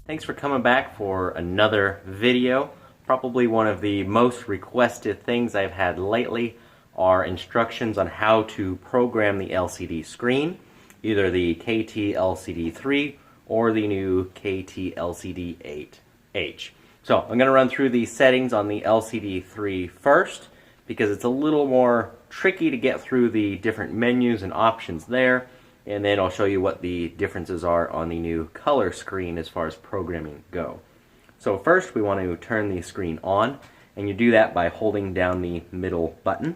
Thanks for coming back for another video. Probably one of the most requested things I've had lately are instructions on how to program the LCD screen, either the KT-LCD3 or the new KT-LCD8H. So I'm going to run through the settings on the LCD3 first because it's a little more tricky to get through the different menus and options there. And then I'll show you what the differences are on the new color screen as far as programming go. So first we want to turn the screen on, and you do that by holding down the middle button.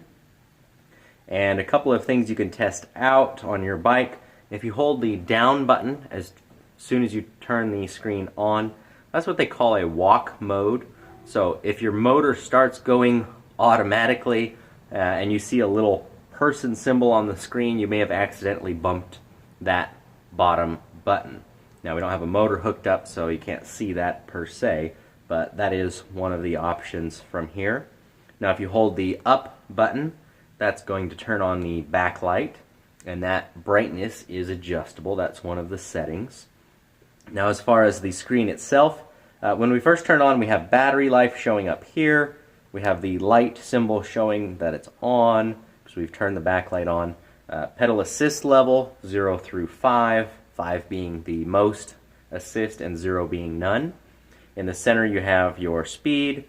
And a couple of things you can test out on your bike. If you hold the down button as soon as you turn the screen on, that's what they call a walk mode. So if your motor starts going automatically and you see a little person symbol on the screen, you may have accidentally bumped that bottom button. Now we don't have a motor hooked up, so you can't see that per se, but that is one of the options from here. Now if you hold the up button, that's going to turn on the backlight, and that brightness is adjustable. That's one of the settings. Now as far as the screen itself, when we first turn on, we have battery life showing up here. We have the light symbol showing that it's on, so we've turned the backlight on. Pedal assist level, 0 through 5, 5 being the most assist and 0 being none. In the center you have your speed,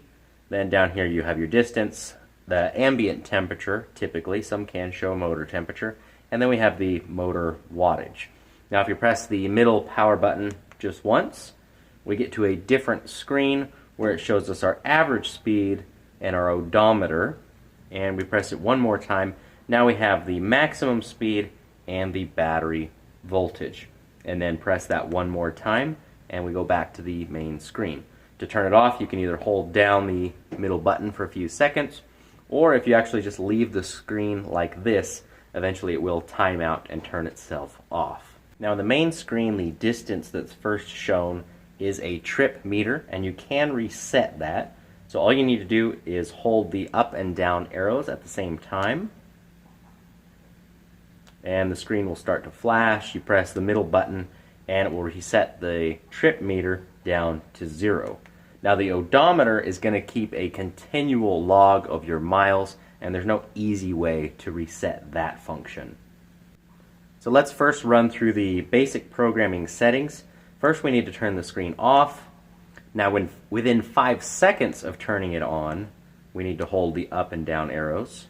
then down here you have your distance, the ambient temperature, typically, some can show motor temperature, and then we have the motor wattage. Now if you press the middle power button just once, we get to a different screen where it shows us our average speed and our odometer, and we press it one more time. Now we have the maximum speed and the battery voltage. And then press that one more time and we go back to the main screen. To turn it off, you can either hold down the middle button for a few seconds, or if you actually just leave the screen like this, eventually it will time out and turn itself off. Now on the main screen, the distance that's first shown is a trip meter, and you can reset that. So all you need to do is hold the up and down arrows at the same time, and the screen will start to flash. You press the middle button and it will reset the trip meter down to 0. Now the odometer is going to keep a continual log of your miles, and there's no easy way to reset that function. So let's first run through the basic programming settings. First we need to turn the screen off. Now within 5 seconds of turning it on, we need to hold the up and down arrows.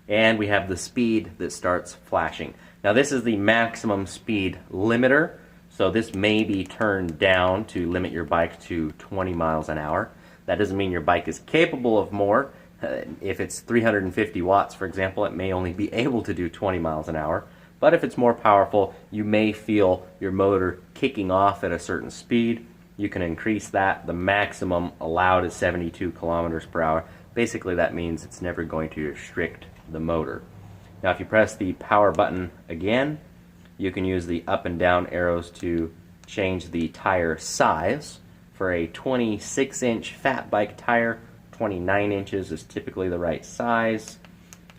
And we have the speed that starts flashing. Now this is the maximum speed limiter, so this may be turned down to limit your bike to 20 miles an hour. That doesn't mean your bike is capable of more. If it's 350 watts, for example, it may only be able to do 20 miles an hour. But if it's more powerful, you may feel your motor kicking off at a certain speed. You can increase that. The maximum allowed is 72 kilometers per hour. Basically that means it's never going to restrict the motor. Now if you press the power button again, you can use the up and down arrows to change the tire size. For a 26-inch fat bike tire, 29 inches is typically the right size,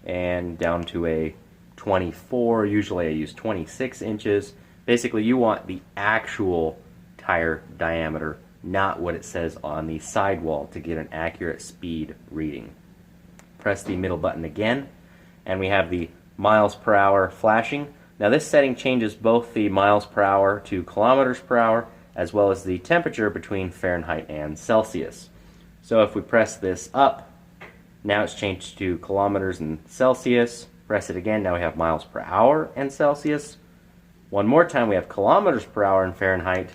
and down to a 24, usually I use 26 inches. Basically you want the actual tire diameter, not what it says on the sidewall, to get an accurate speed reading. Press the middle button again, and we have the miles per hour flashing. Now this setting changes both the miles per hour to kilometers per hour, as well as the temperature between Fahrenheit and Celsius. So if we press this up, now it's changed to kilometers and Celsius. Press it again, now we have miles per hour and Celsius. One more time we have kilometers per hour and Fahrenheit,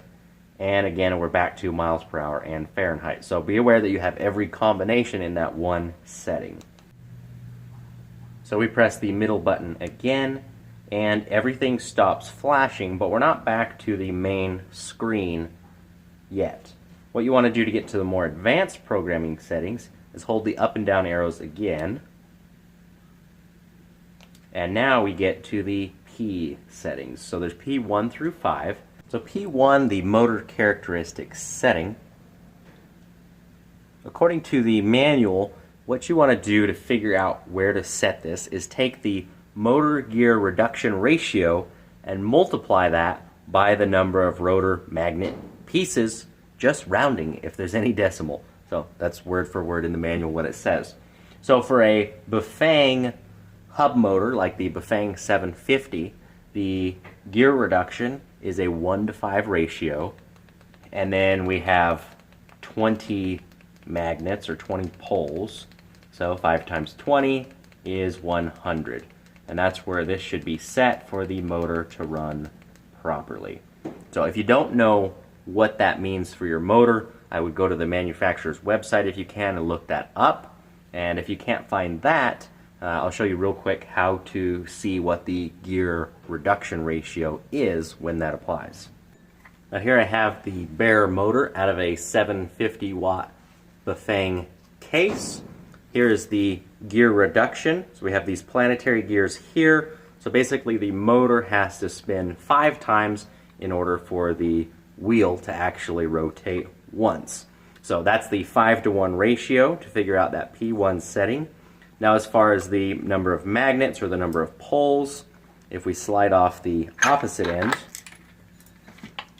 and again we're back to miles per hour and Fahrenheit. So be aware that you have every combination in that one setting. So we press the middle button again, and everything stops flashing, but we're not back to the main screen yet. What you want to do to get to the more advanced programming settings is hold the up and down arrows again, and now we get to the P settings. So there's P1 through 5. So P1, the motor characteristics setting. According to the manual, what you want to do to figure out where to set this is take the motor gear reduction ratio and multiply that by the number of rotor magnet pieces, just rounding if there's any decimal. So that's word for word in the manual what it says. So for a Bafang hub motor like the Bafang 750, the gear reduction is a 1:5 ratio, and then we have 20 magnets or 20 poles. So 5 times 20 is 100, and that's where this should be set for the motor to run properly. So if you don't know what that means for your motor, I would go to the manufacturer's website if you can and look that up. And if you can't find that, I'll show you real quick how to see what the gear reduction ratio is when that applies. Now here I have the bare motor out of a 750 watt Bafang case. Here is the gear reduction. So we have these planetary gears here. So basically the motor has to spin 5 times in order for the wheel to actually rotate once. So that's the 5:1 ratio to figure out that P1 setting. Now as far as the number of magnets or the number of poles, if we slide off the opposite end,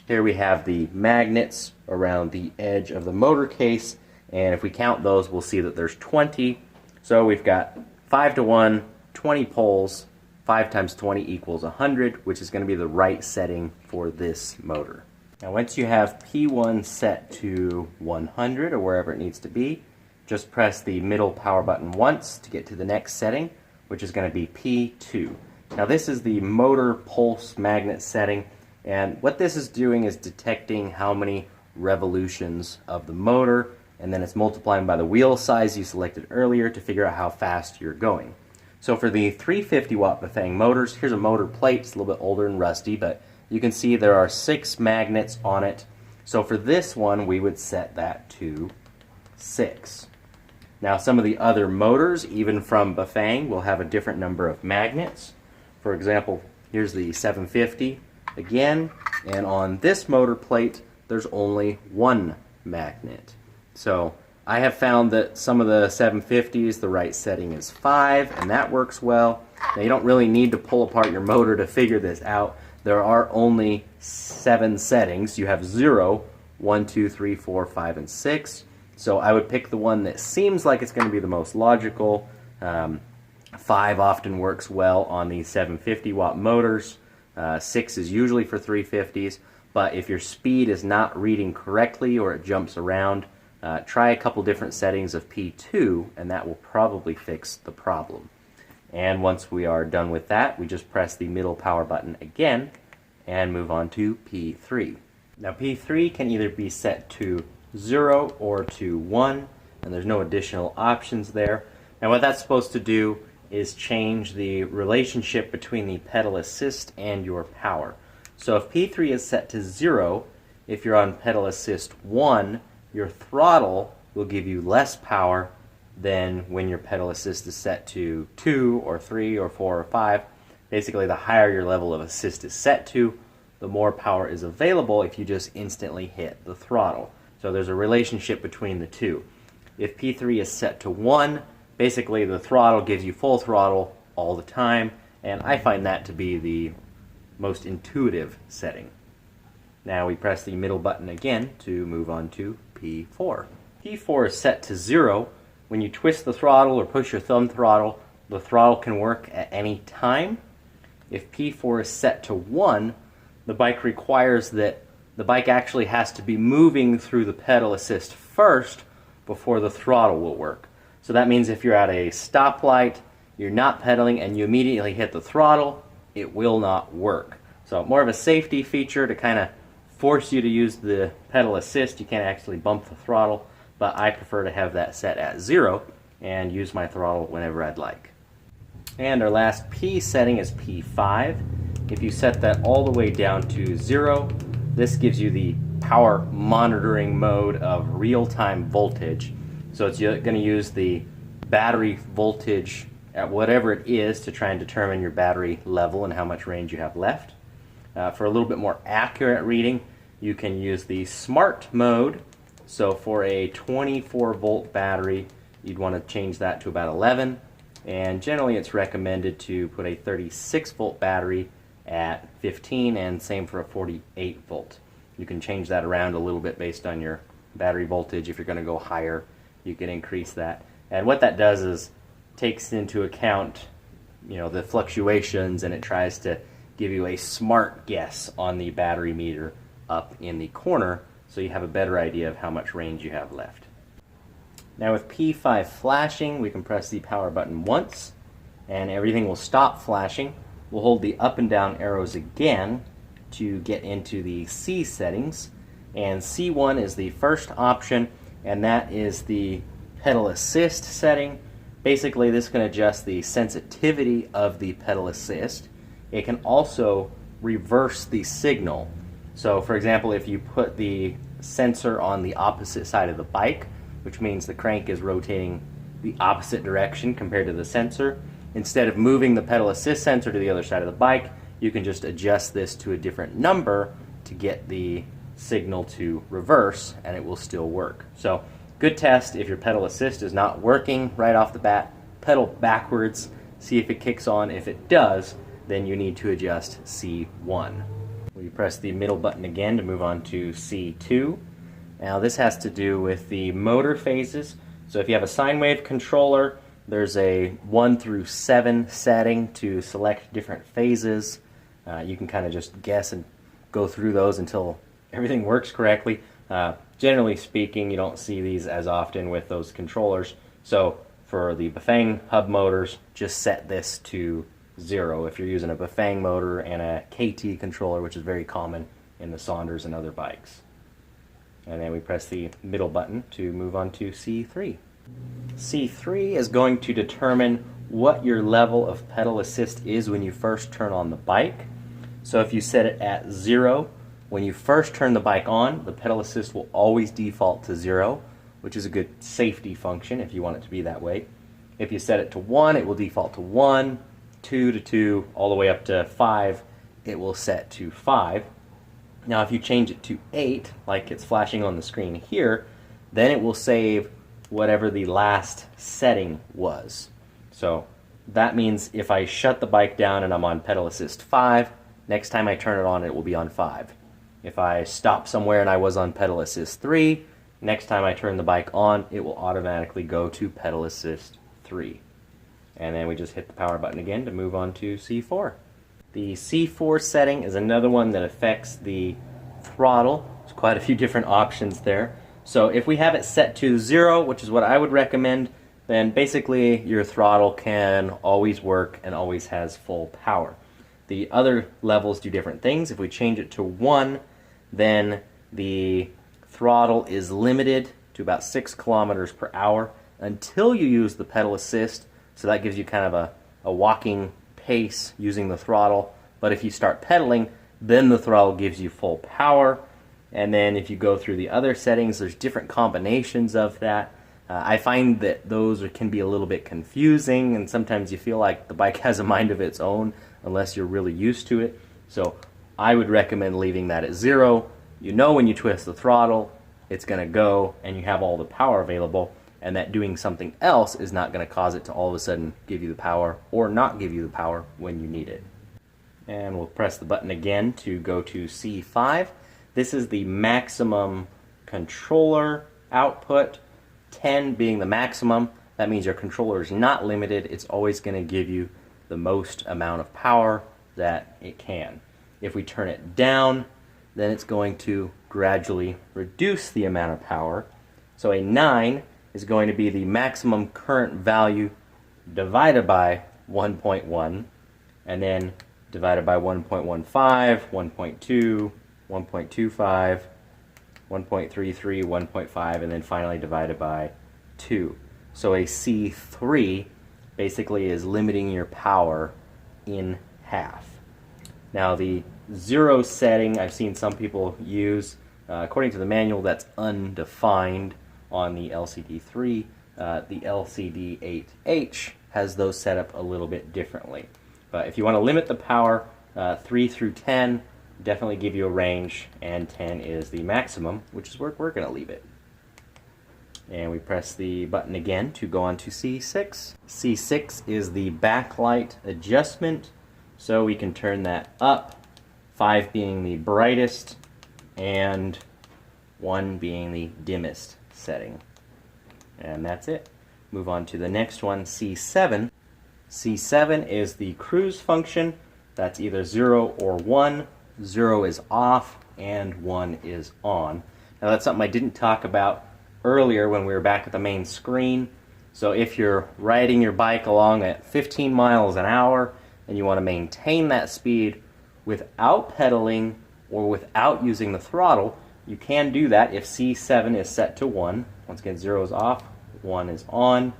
here we have the magnets around the edge of the motor case, and if we count those we'll see that there's 20. So we've got 5:1, 20 poles, 5 times 20 equals 100, which is going to be the right setting for this motor. Now once you have P1 set to 100 or wherever it needs to be, just press the middle power button once to get to the next setting, which is going to be P2. Now this is the motor pulse magnet setting, and what this is doing is detecting how many revolutions of the motor, and then it's multiplying by the wheel size you selected earlier to figure out how fast you're going. So for the 350 watt Bafang motors, here's a motor plate. It's a little bit older and rusty, but you can see there are 6 magnets on it. So for this one, we would set that to 6. Now some of the other motors, even from Bafang, will have a different number of magnets. For example, here's the 750 again, and on this motor plate, there's only 1 magnet. So I have found that some of the 750s, the right setting is 5, and that works well. Now you don't really need to pull apart your motor to figure this out. There are only 7 settings. You have 0, 1, 2, 3, 4, 5, and 6. So I would pick the one that seems like it's going to be the most logical. 5 often works well on these 750 watt motors. 6 is usually for 350s. But if your speed is not reading correctly or it jumps around, try a couple different settings of P2, and that will probably fix the problem. And once we are done with that, we just press the middle power button again and move on to P3. Now P3 can either be set to 0 or to 1, and there's no additional options there. And what that's supposed to do is change the relationship between the pedal assist and your power. So if P3 is set to 0, if you're on pedal assist 1, your throttle will give you less power than when your pedal assist is set to 2 or 3 or 4 or 5. Basically, the higher your level of assist is set to, the more power is available if you just instantly hit the throttle. So there's a relationship between the two. If P3 is set to 1, basically the throttle gives you full throttle all the time, and I find that to be the most intuitive setting. Now we press the middle button again to move on to P4. P4 is set to 0. When you twist the throttle or push your thumb throttle, the throttle can work at any time. If P4 is set to 1, the bike requires that the bike actually has to be moving through the pedal assist first before the throttle will work. So that means if you're at a stoplight, you're not pedaling, and you immediately hit the throttle, it will not work. So more of a safety feature to kind of force you to use the pedal assist. You can't actually bump the throttle, but I prefer to have that set at 0 and use my throttle whenever I'd like. And our last P setting is P5. If you set that all the way down to 0, this gives you the power monitoring mode of real-time voltage. So it's going to use the battery voltage at whatever it is to try and determine your battery level and how much range you have left. For a little bit more accurate reading, you can use the smart mode. So for a 24 volt battery, you'd want to change that to about 11, and generally it's recommended to put a 36 volt battery at 15, and same for a 48 volt. You can change that around a little bit based on your battery voltage. If you're going to go higher, you can increase that. And what that does is takes into account, you know, the fluctuations, and it tries to give you a smart guess on the battery meter up in the corner, so you have a better idea of how much range you have left. Now with P5 flashing, we can press the power button once and everything will stop flashing. We'll hold the up and down arrows again to get into the C settings, and C1 is the first option, and that is the pedal assist setting. Basically this can adjust the sensitivity of the pedal assist. It can also reverse the signal. So for example, if you put the sensor on the opposite side of the bike, which means the crank is rotating the opposite direction compared to the sensor, instead of moving the pedal assist sensor to the other side of the bike, you can just adjust this to a different number to get the signal to reverse, and it will still work. So good test. If your pedal assist is not working right off the bat, pedal backwards, see if it kicks on. If it does, then you need to adjust C1. We press the middle button again to move on to C2. Now this has to do with the motor phases. So if you have a sine wave controller, there's a 1 through 7 setting to select different phases. You can kind of just guess and go through those until everything works correctly. Generally speaking, you don't see these as often with those controllers. So for the Bafang hub motors, just set this to 0 if you're using a Bafang motor and a KT controller, which is very common in the Saunders and other bikes. And then we press the middle button to move on to C3. C3 is going to determine what your level of pedal assist is when you first turn on the bike. So if you set it at 0, when you first turn the bike on, the pedal assist will always default to 0, which is a good safety function if you want it to be that way. If you set it to 1, it will default to 1, 2 to 2, all the way up to 5, it will set to 5. Now if you change it to 8, like it's flashing on the screen here, then it will save whatever the last setting was. So that means if I shut the bike down and I'm on pedal assist 5, next time I turn it on it will be on 5. If I stop somewhere and I was on pedal assist 3, next time I turn the bike on it will automatically go to pedal assist 3. And then we just hit the power button again to move on to C4. The C4 setting is another one that affects the throttle. There's quite a few different options there. So if we have it set to 0, which is what I would recommend, then basically your throttle can always work and always has full power. The other levels do different things. If we change it to 1, then the throttle is limited to about 6 kilometers per hour until you use the pedal assist. So that gives you kind of a walking pace using the throttle. But if you start pedaling, then the throttle gives you full power. And then if you go through the other settings, there's different combinations of that. I find that those can be a little bit confusing, and sometimes you feel like the bike has a mind of its own unless you're really used to it. So I would recommend leaving that at 0. You know when you twist the throttle, it's going to go and you have all the power available, and that doing something else is not going to cause it to all of a sudden give you the power or not give you the power when you need it. And we'll press the button again to go to C5. This is the maximum controller output, 10 being the maximum. That means your controller is not limited. It's always going to give you the most amount of power that it can. If we turn it down, then it's going to gradually reduce the amount of power. So a 9 is going to be the maximum current value divided by 1.1, and then divided by 1.15, 1.2, 1.25, 1.33, 1.5, and then finally divided by 2. So a C3 basically is limiting your power in half. Now the 0 setting I've seen some people use, according to the manual, that's undefined on the LCD3. The LCD8H has those set up a little bit differently. But if you want to limit the power, 3 through 10 definitely give you a range, and 10 is the maximum, which is where we're going to leave it. And we press the button again to go on to C6. C6 is the backlight adjustment, so we can turn that up, 5 being the brightest, and 1 being the dimmest setting. And that's it. Move on to the next one, C7. C7 is the cruise function. That's either 0 or 1. 0 is off and 1 is on. Now that's something I didn't talk about earlier when we were back at the main screen. So if you're riding your bike along at 15 miles an hour and you want to maintain that speed without pedaling or without using the throttle, you can do that if C7 is set to 1. Once again, 0 is off, 1 is on.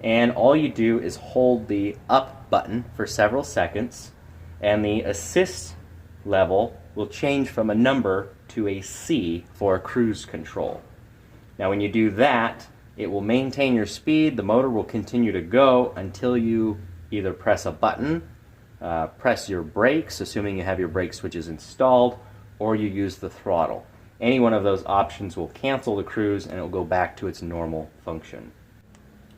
And all you do is hold the up button for several seconds, and the assist level will change from a number to a C for cruise control. Now when you do that, it will maintain your speed. The motor will continue to go until you either press a button, press your brakes, assuming you have your brake switches installed, or you use the throttle. Any one of those options will cancel the cruise and it will go back to its normal function.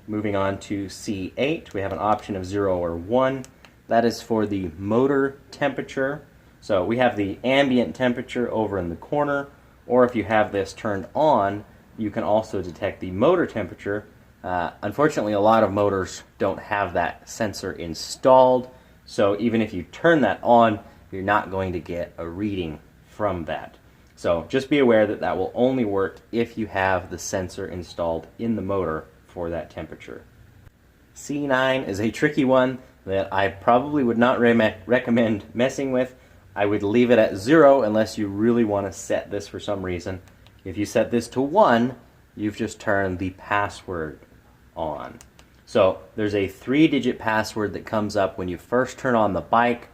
Moving on to C8, we have an option of 0 or 1. That is for the motor temperature. So we have the ambient temperature over in the corner, or if you have this turned on, you can also detect the motor temperature. Unfortunately, a lot of motors don't have that sensor installed, so even if you turn that on, you're not going to get a reading from that. So just be aware that that will only work if you have the sensor installed in the motor for that temperature. C9 is a tricky one that I probably would not recommend messing with. I would leave it at 0 unless you really want to set this for some reason. If you set this to 1, you've just turned the password on. So there's a 3-digit password that comes up when you first turn on the bike.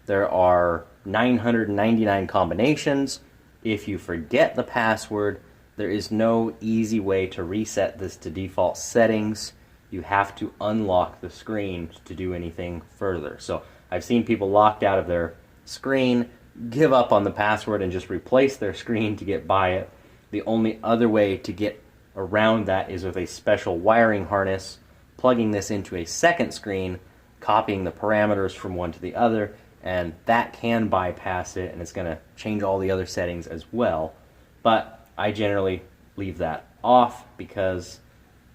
There are 999 combinations. If you forget the password, there is no easy way to reset this to default settings. You have to unlock the screen to do anything further. So I've seen people locked out of their screen, give up on the password, and just replace their screen to get by it. The only other way to get around that is with a special wiring harness, plugging this into a second screen, copying the parameters from one to the other, and that can bypass it, and it's going to change all the other settings as well. But I generally leave that off because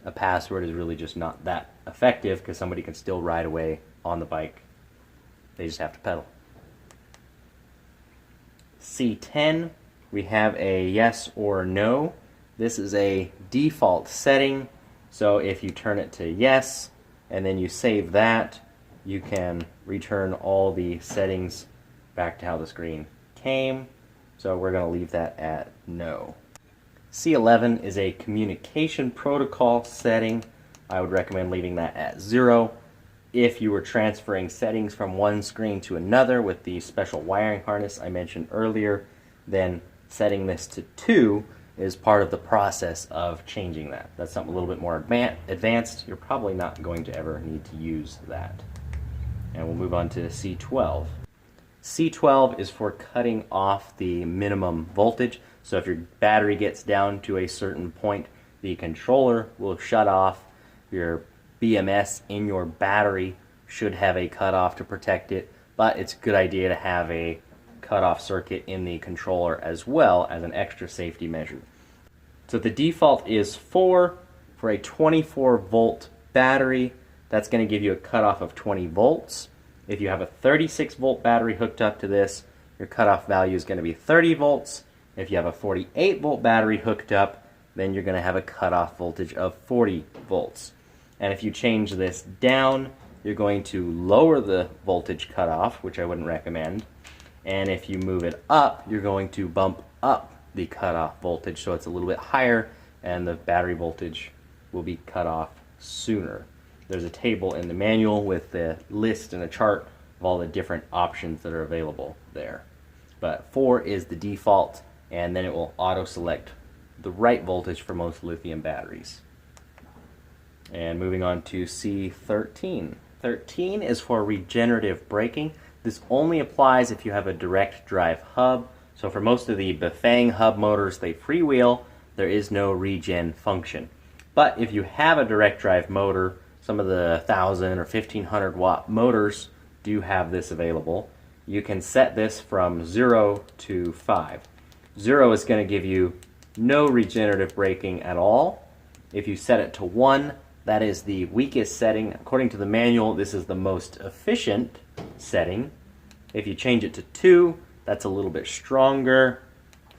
a password is really just not that effective, because somebody can still ride away on the bike. They just have to pedal. C10, we have a yes or no. This is a default setting, so if you turn it to yes and then you save that, you can return all the settings back to how the screen came. So we're going to leave that at no. C11 is a communication protocol setting. I would recommend leaving that at 0. If you were transferring settings from one screen to another with the special wiring harness I mentioned earlier, then setting this to 2 is part of the process of changing that. That's something a little bit more advanced. You're probably not going to ever need to use that. And we'll move on to C12. C12 is for cutting off the minimum voltage. So if your battery gets down to a certain point, the controller will shut off. Your BMS in your battery should have a cutoff to protect it, but it's a good idea to have a cutoff circuit in the controller as well as an extra safety measure. So the default is 4 for a 24 volt battery. That's going to give you a cutoff of 20 volts. If you have a 36 volt battery hooked up to this, your cutoff value is going to be 30 volts. If you have a 48 volt battery hooked up, then you're going to have a cutoff voltage of 40 volts. And if you change this down, you're going to lower the voltage cutoff, which I wouldn't recommend. And if you move it up, you're going to bump up the cutoff voltage so it's a little bit higher, and the battery voltage will be cut off sooner. There's a table in the manual with the list and a chart of all the different options that are available there. But 4 is the default, and then it will auto-select the right voltage for most lithium batteries. And moving on to C13. 13 is for regenerative braking. This only applies if you have a direct drive hub. So for most of the Bafang hub motors, they freewheel. There is no regen function. But if you have a direct drive motor, some of the 1,000 or 1,500 watt motors do have this available. You can set this from 0 to 5. 0 is going to give you no regenerative braking at all. If you set it to 1, that is the weakest setting. According to the manual, this is the most efficient setting. If you change it to 2, that's a little bit stronger.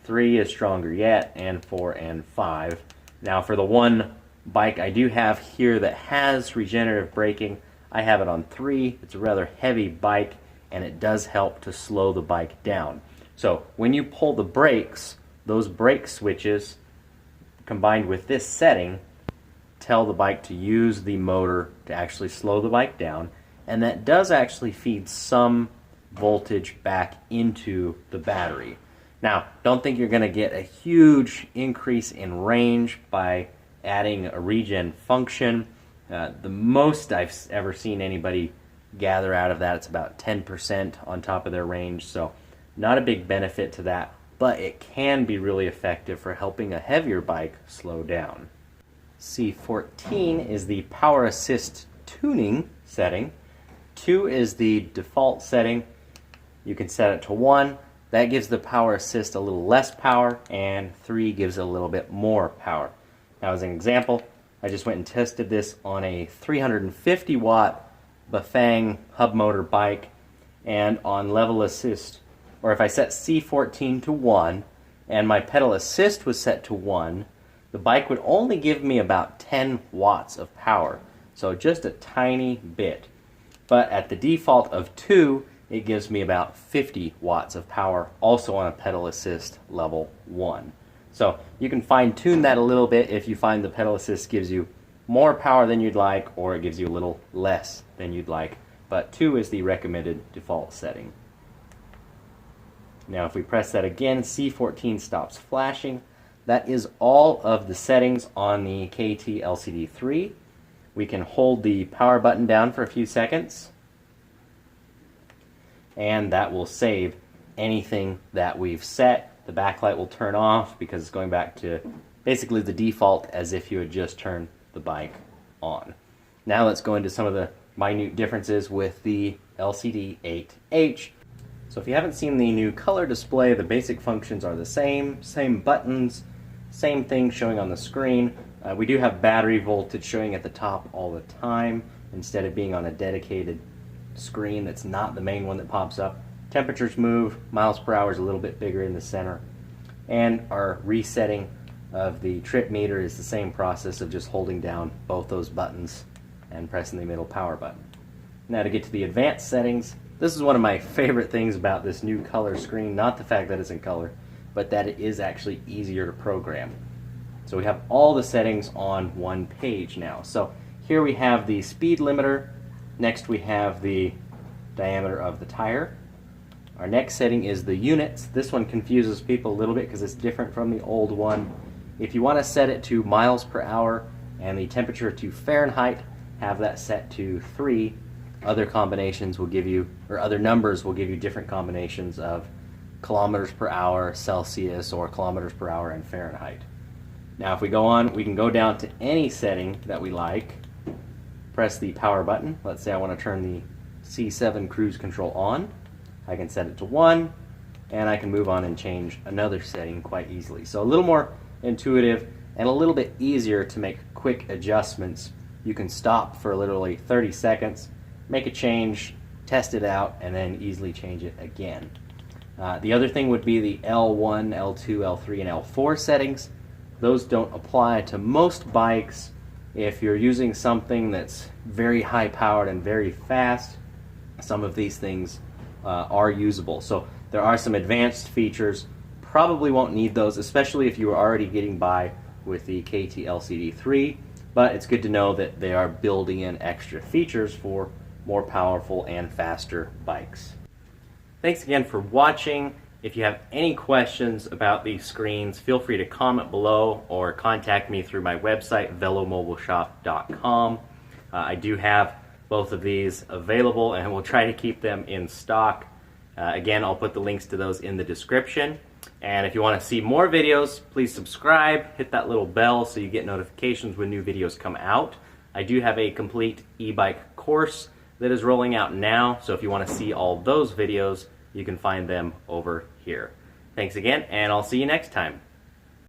3 is stronger yet, and 4 and 5. Now for the one bike I do have here that has regenerative braking, I have it on 3. It's a rather heavy bike, and it does help to slow the bike down. So when you pull the brakes, those brake switches combined with this setting tell the bike to use the motor to actually slow the bike down, and that does actually feed some voltage back into the battery. Now, don't think you're going to get a huge increase in range by adding a regen function. The most I've ever seen anybody gather out of that, it's about 10% on top of their range, so not a big benefit to that, but it can be really effective for helping a heavier bike slow down. C14 is the power assist tuning setting. 2 is the default setting. You can set it to 1. That gives the power assist a little less power, and 3 gives a little bit more power. Now, as an example, I just went and tested this on a 350 watt Bafang hub motor bike, and on level assist, or if I set C14 to 1 and my pedal assist was set to 1, the bike would only give me about 10 watts of power, so just a tiny bit. But at the default of 2, it gives me about 50 watts of power, also on a pedal assist level 1. So you can fine tune that a little bit if you find the pedal assist gives you more power than you'd like, or it gives you a little less than you'd like. But 2 is the recommended default setting. Now if we press that again, C14 stops flashing. That is all of the settings on the KT-LCD3. We can hold the power button down for a few seconds, and that will save anything that we've set. The backlight will turn off because it's going back to basically the default as if you had just turned the bike on. Now let's go into some of the minute differences with the LCD8H. So if you haven't seen the new color display, the basic functions are the same buttons, same thing showing on the screen. We do have battery voltage showing at the top all the time instead of being on a dedicated screen that's not the main one that pops up. Temperatures move, miles per hour is a little bit bigger in the center, and our resetting of the trip meter is the same process of just holding down both those buttons and pressing the middle power button. Now to get to the advanced settings, this is one of my favorite things about this new color screen, not the fact that it's in color, but that it is actually easier to program. So we have all the settings on one page now. So here we have the speed limiter, next we have the diameter of the tire. Our next setting is the units. This one confuses people a little bit because it's different from the old one. If you want to set it to miles per hour and the temperature to Fahrenheit, have that set to 3. Other combinations will give you, or other numbers will give you different combinations of kilometers per hour Celsius or kilometers per hour in Fahrenheit. Now if we go on, we can go down to any setting that we like, press the power button. Let's say I want to turn the C7 cruise control on. I can set it to 1, and I can move on and change another setting quite easily. So a little more intuitive and a little bit easier to make quick adjustments. You can stop for literally 30 seconds, make a change, test it out, and then easily change it again. The other thing would be the L1, L2, L3, and L4 settings. Those don't apply to most bikes. If you're using something that's very high powered and very fast, some of these things are usable. So there are some advanced features. Probably won't need those, especially if you are already getting by with the KT-LCD3, but it's good to know that they are building in extra features for more powerful and faster bikes. Thanks again for watching. If you have any questions about these screens, feel free to comment below or contact me through my website, velomobileshop.com. I do have both of these available, and we'll try to keep them in stock. Again, I'll put the links to those in the description. And if you want to see more videos, please subscribe, hit that little bell so you get notifications when new videos come out. I do have a complete e-bike course that is rolling out now, so if you want to see all those videos, you can find them over here. Thanks again, and I'll see you next time.